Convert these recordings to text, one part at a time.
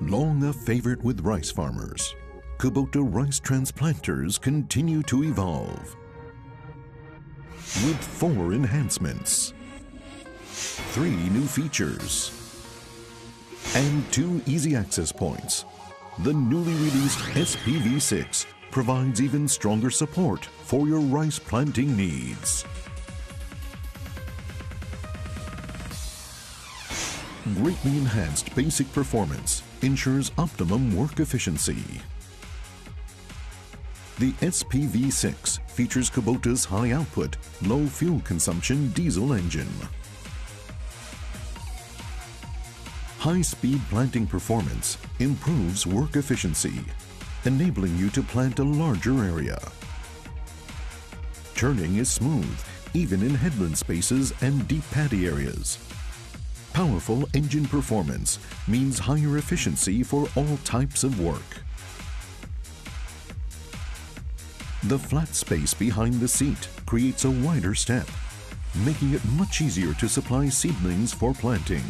Long a favorite with rice farmers, Kubota rice transplanters continue to evolve. With 4 enhancements, 3 new features, and 2 easy access points, the newly released SPV6 provides even stronger support for your rice planting needs. Greatly enhanced basic performance ensures optimum work efficiency. The SPV6 features Kubota's high-output, low-fuel consumption diesel engine. High-speed planting performance improves work efficiency, enabling you to plant a larger area. Turning is smooth, even in headland spaces and deep paddy areas. Powerful engine performance means higher efficiency for all types of work. The flat space behind the seat creates a wider step, making it much easier to supply seedlings for planting.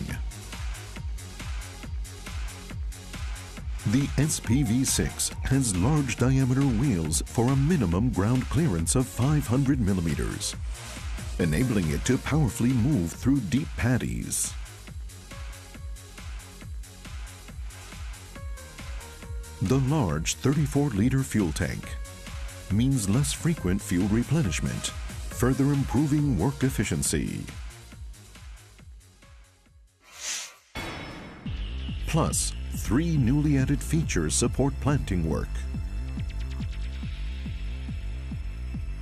The SPV6 has large diameter wheels for a minimum ground clearance of 500 millimeters, enabling it to powerfully move through deep paddies. The large 34-liter fuel tank means less frequent fuel replenishment, further improving work efficiency. Plus, 3 newly added features support planting work.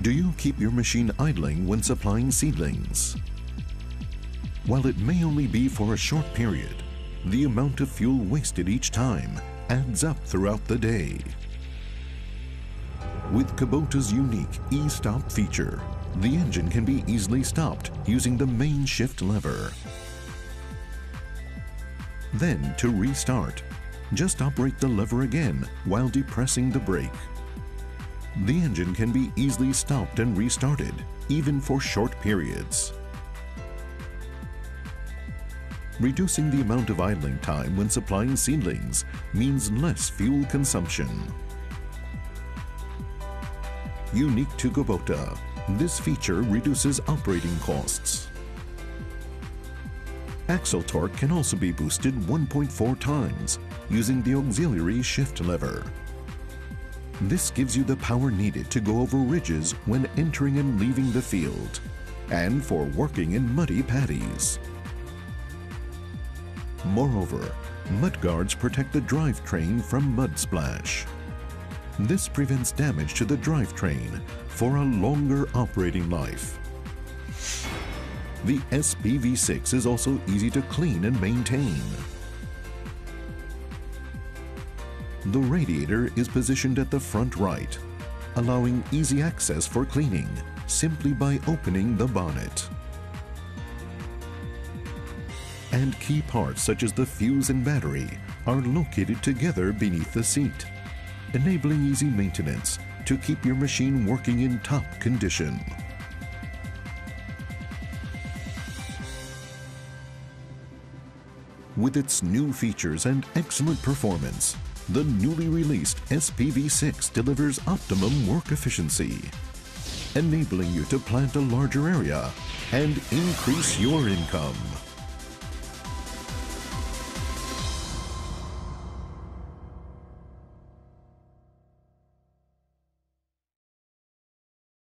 Do you keep your machine idling when supplying seedlings? While it may only be for a short period, the amount of fuel wasted each time adds up throughout the day. With Kubota's unique e-stop feature, the engine can be easily stopped using the main shift lever. Then, to restart, just operate the lever again while depressing the brake. The engine can be easily stopped and restarted, even for short periods. Reducing the amount of idling time when supplying seedlings means less fuel consumption. Unique to Kubota, this feature reduces operating costs. Axle torque can also be boosted 1.4 times using the auxiliary shift lever. This gives you the power needed to go over ridges when entering and leaving the field, and for working in muddy paddies. Moreover, mudguards protect the drivetrain from mud splash. This prevents damage to the drivetrain for a longer operating life. The SPV6 is also easy to clean and maintain. The radiator is positioned at the front right, allowing easy access for cleaning simply by opening the bonnet. And key parts such as the fuse and battery are located together beneath the seat, enabling easy maintenance to keep your machine working in top condition. With its new features and excellent performance, the newly released SPV6 delivers optimum work efficiency, enabling you to plant a larger area and increase your income.